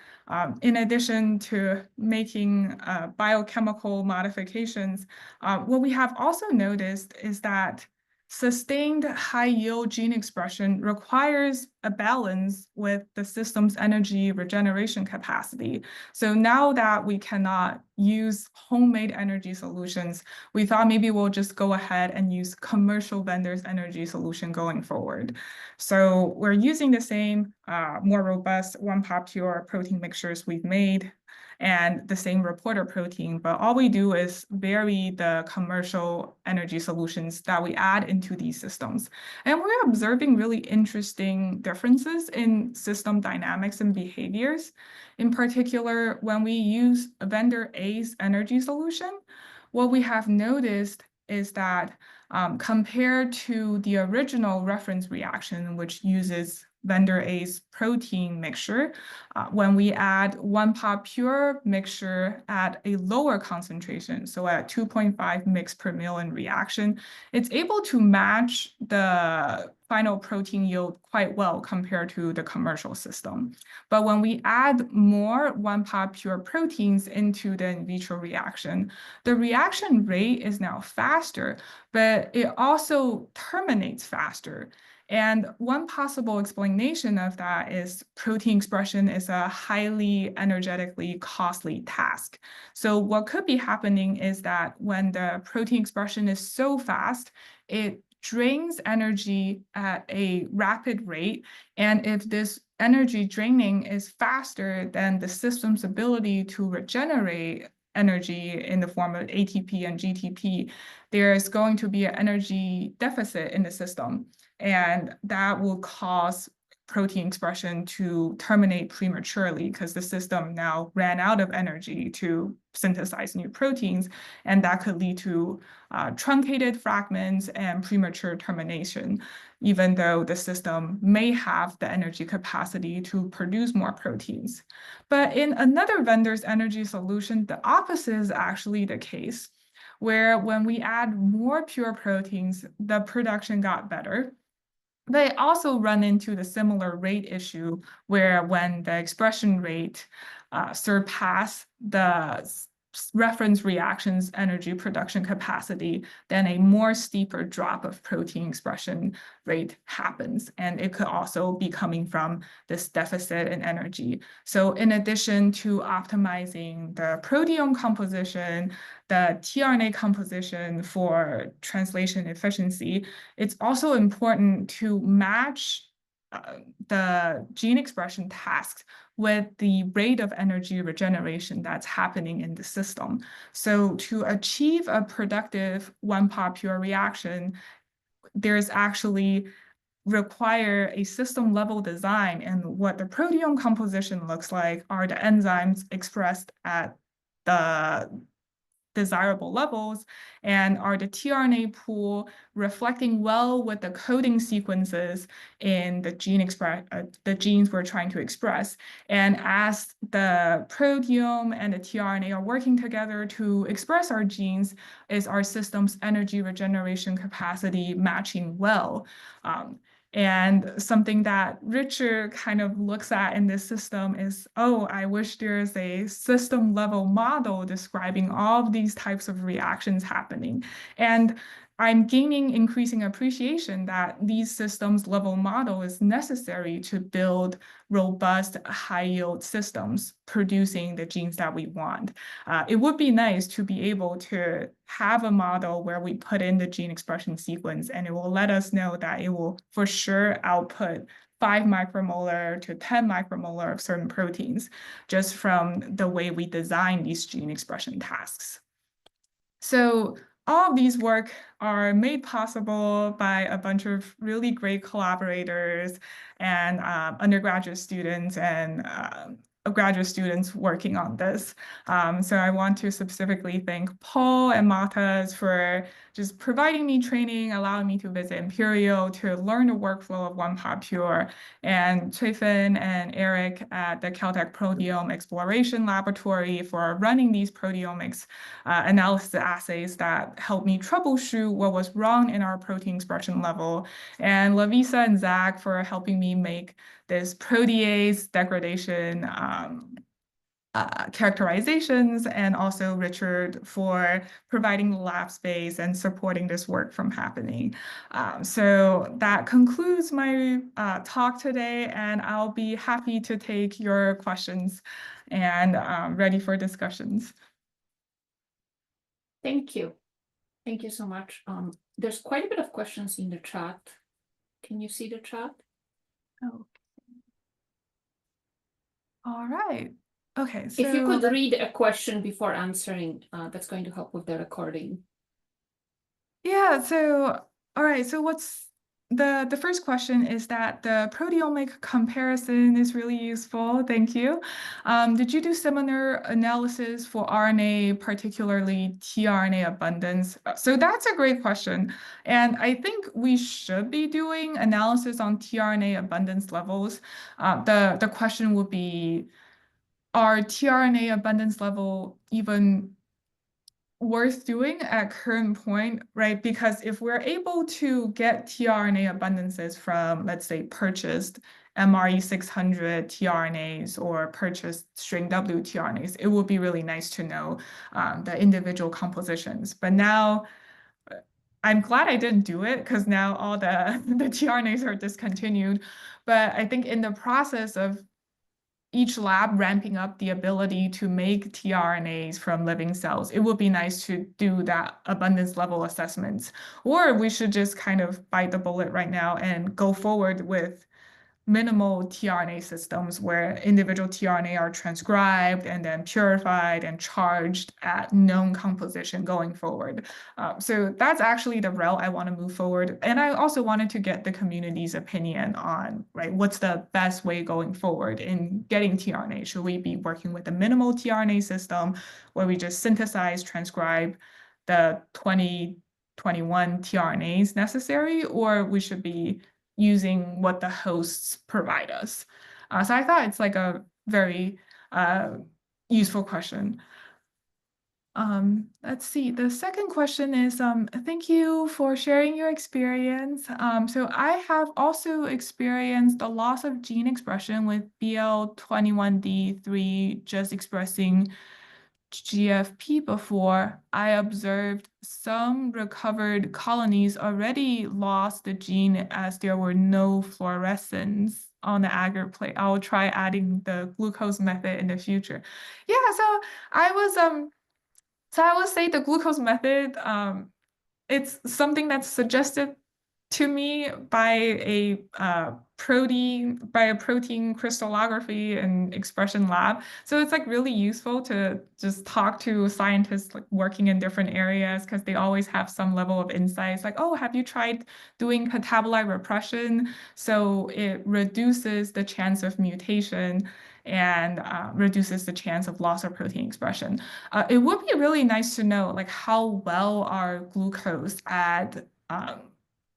in addition to making biochemical modifications, what we have also noticed is that sustained high-yield gene expression requires a balance with the system's energy regeneration capacity. So now that we cannot use homemade energy solutions, we thought maybe we'll just go ahead and use commercial vendors' energy solution going forward. So we're using the same more robust 1-pop pure protein mixtures we've made and the same reporter protein, but all we do is vary the commercial energy solutions that we add into these systems. And we're observing really interesting differences in system dynamics and behaviors. In particular, when we use vendor A's energy solution, what we have noticed is that compared to the original reference reaction, which uses vendor A's protein mixture, when we add 1-pop pure mixture at a lower concentration, so at 2.5 mg per mil in reaction, it's able to match the final protein yield quite well compared to the commercial system. But when we add more 1-pop pure proteins into the in vitro reaction, the reaction rate is now faster, but it also terminates faster. And one possible explanation of that is protein expression is a highly energetically costly task. So what could be happening is that when the protein expression is so fast, it drains energy at a rapid rate. And if this energy draining is faster than the system's ability to regenerate energy in the form of ATP and GTP, there's going to be an energy deficit in the system. And that will cause protein expression to terminate prematurely because the system now ran out of energy to synthesize new proteins, and that could lead to truncated fragments and premature termination, even though the system may have the energy capacity to produce more proteins. But in another vendor's energy solution, the opposite is actually the case, where when we add more pure proteins, the production got better. They also run into the similar rate issue where when the expression rate surpass the reference reaction's energy production capacity, then a more steeper drop of protein expression rate happens. And it could also be coming from this deficit in energy. So in addition to optimizing the proteome composition, the tRNA composition for translation efficiency, it's also important to match the gene expression tasks with the rate of energy regeneration that's happening in the system. So to achieve a productive 1-pop pure reaction, there's actually require a system level design, and what the proteome composition looks like are the enzymes expressed at the desirable levels, and are the tRNA pool reflecting well with the coding sequences in the the genes we're trying to express. And as the proteome and the tRNA are working together to express our genes, is our system's energy regeneration capacity matching well? And something that Richard kind of looks at in this system is, oh, I wish there's a system level model describing all of these types of reactions happening. And I'm gaining increasing appreciation that these systems level model is necessary to build robust high yield systems producing the genes that we want. It would be nice to be able to have a model where we put in the gene expression sequence and it will let us know that it will for sure output 5 micromolar to 10 micromolar of certain proteins, just from the way we design these gene expression tasks. So all of these work are made possible by a bunch of really great collaborators and undergraduate students and graduate students working on this. So I want to specifically thank Paul and Matas for just providing me training, allowing me to visit Imperial to learn the workflow of 1POP and Chuifeng and Eric at the Caltech Proteome Exploration Laboratory for running these proteomics analysis assays that helped me troubleshoot what was wrong in our protein expression level, and Lavisa and Zach for helping me make this protease degradation characterizations, and also Richard for providing the lab space and supporting this work from happening. So that concludes my talk today, and I'll be happy to take your questions and ready for discussions. Thank you. Thank you so much. There's quite a bit of questions in the chat. Can you see the chat? Oh. All right. Okay, so if you could read a question before answering, that's going to help with the recording. Yeah, so all right, so what's the first question is that the proteomic comparison is really useful. Thank you. Did you do similar analysis for RNA, particularly tRNA abundance? So that's a great question. And I think we should be doing analysis on tRNA abundance levels. The question would be, are tRNA abundance level even worth doing at current point, right? Because if we're able to get tRNA abundances from, let's say, purchased MRE600 tRNAs or purchased string W tRNAs, it would be really nice to know the individual compositions. But now I'm glad I didn't do it, because now all the tRNAs are discontinued. But I think in the process of each lab ramping up the ability to make tRNAs from living cells, it would be nice to do that abundance level assessments. Or we should just kind of bite the bullet right now and go forward with minimal tRNA systems where individual tRNA are transcribed and then purified and charged at known composition going forward. So that's actually the route I want to move forward. And I also wanted to get the community's opinion on, right, what's the best way going forward in getting tRNA? Should we be working with a minimal tRNA system where we just synthesize, transcribe the 21 tRNAs necessary, or we should be using what the hosts provide us? So I thought it's like a very useful question. Let's see. The second question is, thank you for sharing your experience. So I have also experienced the loss of gene expression with BL21D3 just expressing GFP before. I observed some recovered colonies already lost the gene as there were no fluorescence on the agar plate. I'll try adding the glucose method in the future. Yeah, so I would say the glucose method, it's something that's suggested to me by a protein crystallography and expression lab. So it's like really useful to just talk to scientists like working in different areas, because they always have some level of insights like, oh, have you tried doing catabolite repression? So it reduces the chance of mutation and reduces the chance of loss of protein expression. It would be really nice to know like how well are glucose at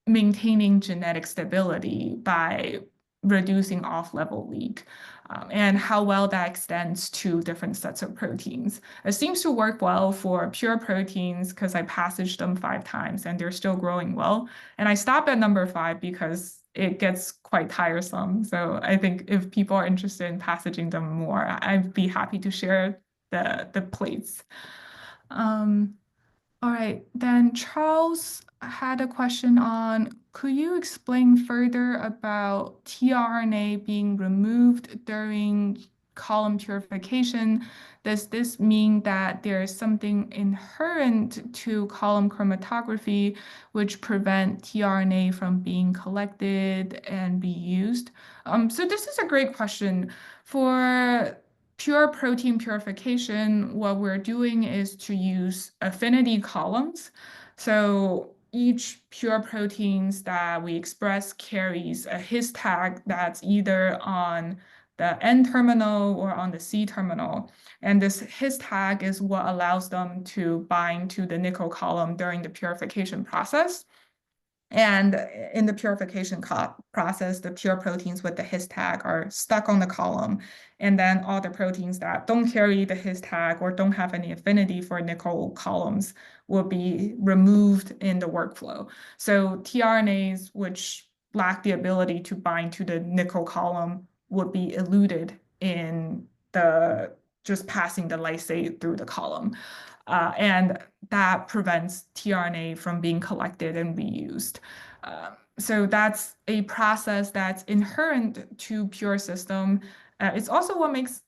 maintaining genetic stability by reducing off-level leak, and how well that extends to different sets of proteins. It seems to work well for pure proteins because I passaged them 5 times and they're still growing well. And I stopped at number 5 because it gets quite tiresome. So I think if people are interested in passaging them more, I'd be happy to share the plates. All right, then Charles had a question on, could you explain further about tRNA being removed during column purification, does this mean that there is something inherent to column chromatography which prevent tRNA from being collected and be used? So this is a great question. For pure protein purification, what we're doing is to use affinity columns. So each pure proteins that we express carries a his tag that's either on the N terminal or on the C terminal. And this his tag is what allows them to bind to the nickel column during the purification process. And in the purification process, the pure proteins with the his tag are stuck on the column. And then all the proteins that don't carry the his tag or don't have any affinity for nickel columns will be removed in the workflow. So tRNAs, which lack the ability to bind to the nickel column, would be eluded in the just passing the lysate through the column. And that prevents tRNA from being collected and reused. So that's a process that's inherent to pure system. It's also what makes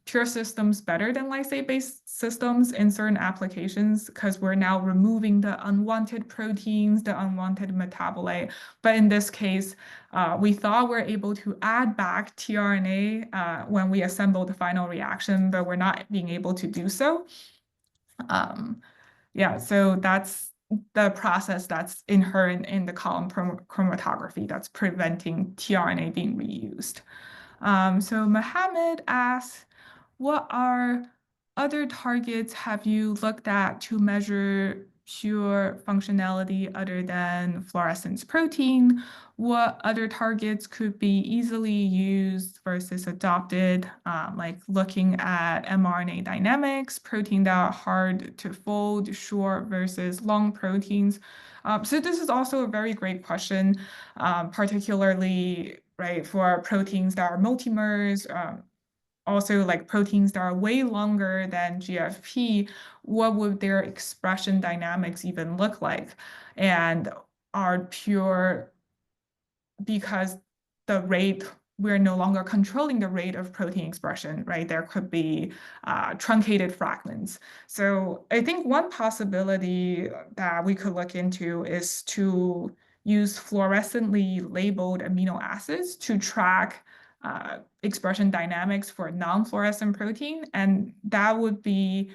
pure systems better than lysate-based systems in certain applications because we're now removing the unwanted proteins, the unwanted metabolite. But in this case, we thought we're able to add back tRNA when we assemble the final reaction, but we're not being able to do so. Yeah, so that's the process that's inherent in the column chromatography that's preventing tRNA being reused. So Mohammed asks, what are other targets have you looked at to measure pure functionality other than fluorescence protein? What other targets could be easily used versus adopted, like looking at mRNA dynamics, protein that are hard to fold, short versus long proteins? So this is also a very great question, particularly right for proteins that are multimers, also like proteins that are way longer than GFP, what would their expression dynamics even look like? And are pure because the rate, we're no longer controlling the rate of protein expression, right? There could be truncated fragments. So I think one possibility that we could look into is to use fluorescently labeled amino acids to track expression dynamics for non-fluorescent protein. And that would be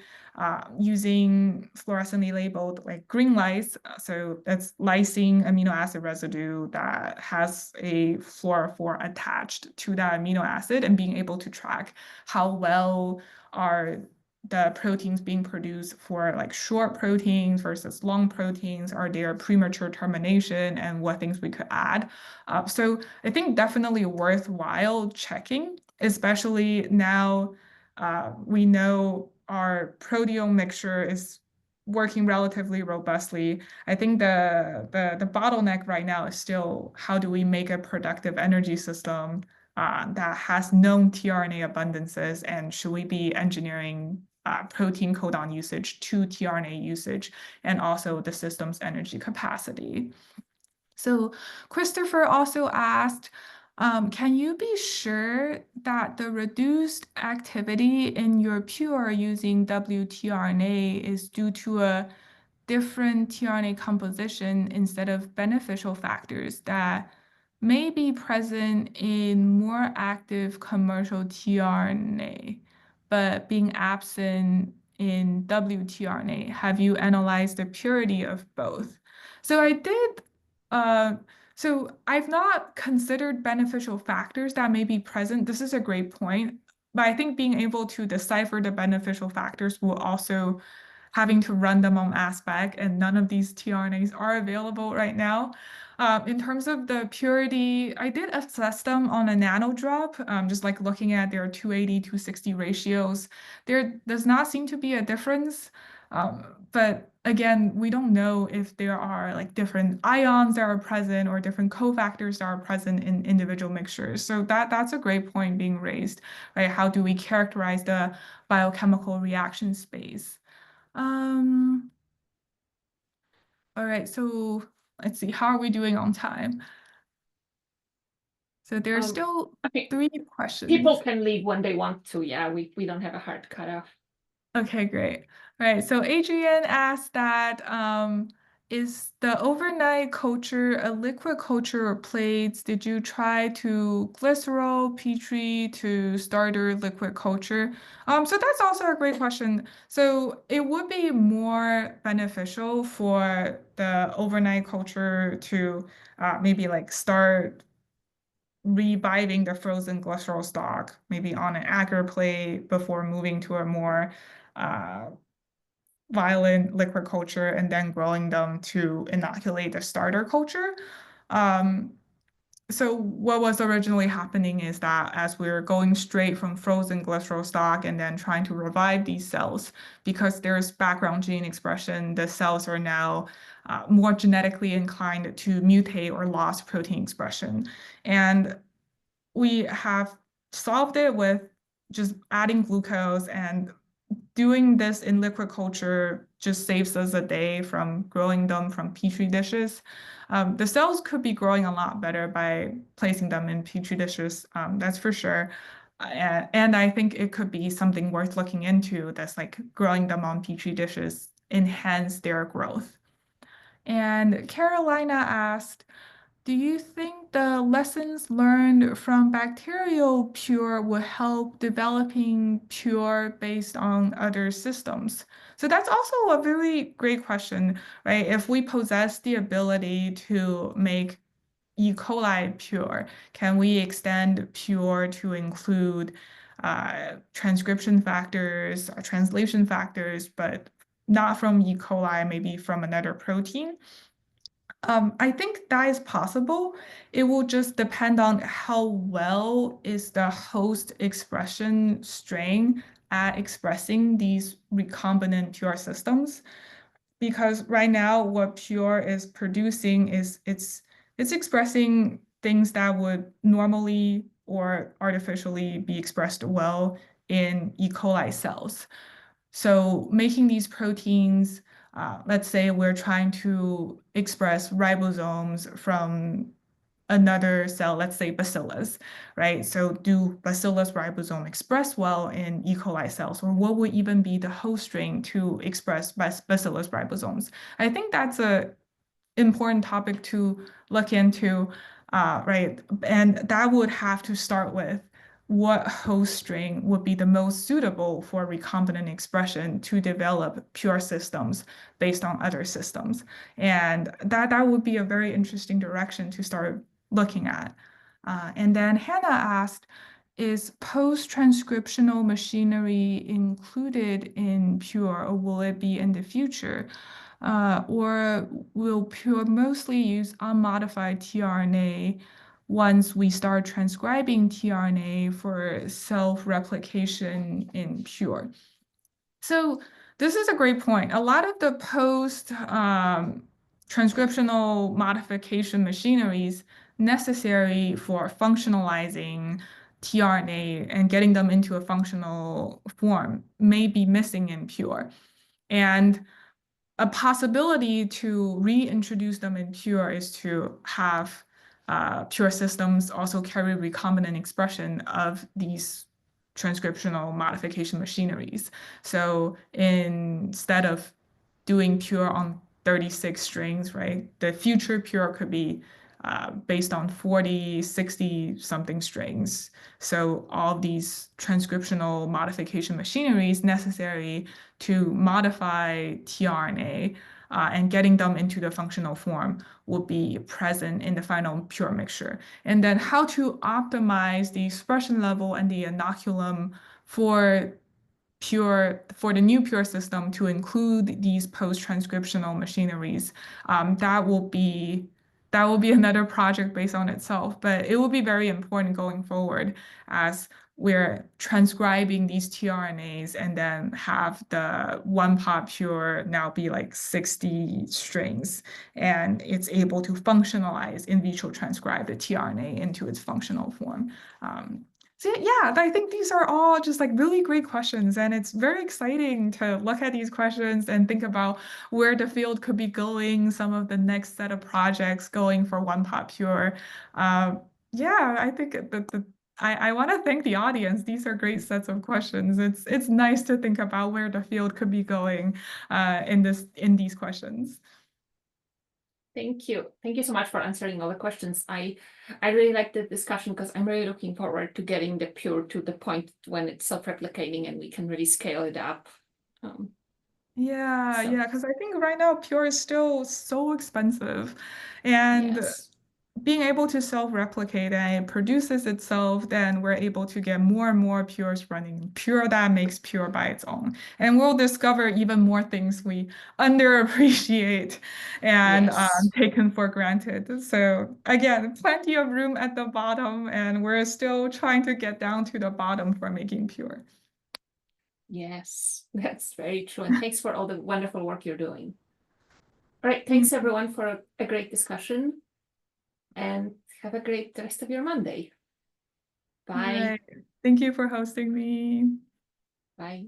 using fluorescently labeled like green lyse. So that's lysine amino acid residue that has a fluorophore attached to that amino acid and being able to track how well are the proteins being produced for like short proteins versus long proteins, are there premature termination and what things we could add. So I think definitely worthwhile checking, especially now we know our proteome mixture is working relatively robustly. I think the bottleneck right now is still how do we make a productive energy system that has known tRNA abundances, and should we be engineering protein codon usage to tRNA usage and also the system's energy capacity. So Christopher also asked, can you be sure that the reduced activity in your pure using wtRNA is due to a different tRNA composition instead of beneficial factors that may be present in more active commercial tRNA, but being absent in wtRNA? Have you analyzed the purity of both? So I did so I've not considered beneficial factors that may be present. This is a great point, but I think being able to decipher the beneficial factors will also having to run them on mass spec, and none of these tRNAs are available right now. In terms of the purity, I did assess them on a nano drop, just like looking at their 280, 260 ratios. There does not seem to be a difference. But again, we don't know if there are like different ions that are present or different cofactors that are present in individual mixtures. So that's a great point being raised, right? How do we characterize the biochemical reaction space? All right, so let's see, how are we doing on time? So there's Um, still I mean, 3 people questions. can leave when they want to. Yeah, we don't have a hard cutoff. Okay, great. All right, so Adrian asked that is the overnight culture a liquid culture or plates? Did you try to glycerol, Petri to starter liquid culture? So that's also a great question. So it would be more beneficial for the overnight culture to maybe like start reviving the frozen glycerol stock, maybe on an agar plate before moving to a more uh, violent liquid culture and then growing them to inoculate the starter culture. Um, so what was originally happening is that as we were going straight from frozen glycerol stock and then trying to revive these cells, because there's background gene expression, the cells are now more genetically inclined to mutate or lost protein expression. And we have solved it with just adding glucose, and doing this in liquid culture just saves us a day from growing them from petri dishes. The cells could be growing a lot better by placing them in petri dishes, that's for sure. And I think it could be something worth looking into, that's like growing them on petri dishes enhance their growth. And Carolina asked, do you think the lessons learned from bacterial pure will help developing pure based on other systems? So that's also a very great question, right? If we possess the ability to make E. coli pure, can we extend pure to include transcription factors, translation factors, but not from E. coli, maybe from another protein? I think that is possible. It will just depend on how well is the host expression strain at expressing these recombinant pure systems. Because right now, what pure is producing is it's expressing things that would normally or artificially be expressed well in E. coli cells. So making these proteins, let's say we're trying to express ribosomes from another cell, let's say bacillus, right? So do bacillus ribosome express well in E. coli cells, or what would even be the host strain to express bacillus ribosomes? I think that's a important topic to look into, right? And that would have to start with what host string would be the most suitable for recombinant expression to develop pure systems based on other systems. And that would be a very interesting direction to start looking at. And then Hannah asked, is post-transcriptional machinery included in Pure, or will it be in the future? Or will Pure mostly use unmodified tRNA once we start transcribing tRNA for self-replication in Pure? So this is a great point. A lot of the post transcriptional modification machineries necessary for functionalizing tRNA and getting them into a functional form may be missing in Pure. And a possibility to reintroduce them in Pure is to have Pure systems also carry recombinant expression of these transcriptional modification machineries. So instead of doing Pure on 36 strings, right, the future Pure could be based on 40, 60 something strings. So all these transcriptional modification machineries necessary to modify tRNA and getting them into the functional form will be present in the final Pure mixture. And then how to optimize the expression level and the inoculum for the new Pure system to include these post-transcriptional machineries, that will be another project based on itself, but it will be very important going forward as we're transcribing these tRNAs and then have the one pot Pure now be like 60 strings, and it's able to functionalize in vitro transcribe the tRNA into its functional form. So yeah, I think these are all just like really great questions, and it's very exciting to look at these questions and think about where the field could be going, some of the next set of projects going for One Pot Pure. Yeah, I think I want to thank the audience. These are great sets of questions. It's nice to think about where the field could be going in these questions. Thank you. Thank you so much for answering all the questions. I really like the discussion because I'm really looking forward to getting the Pure to the point when it's self-replicating and we can really scale it up. Yeah, So yeah, because I think right now Pure is still so expensive, and yes, being able to self-replicate and it produces itself, then we're able to get more and more Pures running. Pure that makes Pure by its own. And we'll discover even more things we underappreciate and yes, taken for granted. So again, plenty of room at the bottom, and we're still trying to get down to the bottom for making Pure. yes, that's very true. And thanks for all the wonderful work you're doing. All right, Thank thanks everyone for a great discussion and have a great rest of your Monday. All Bye. right. Thank you for hosting me. Bye.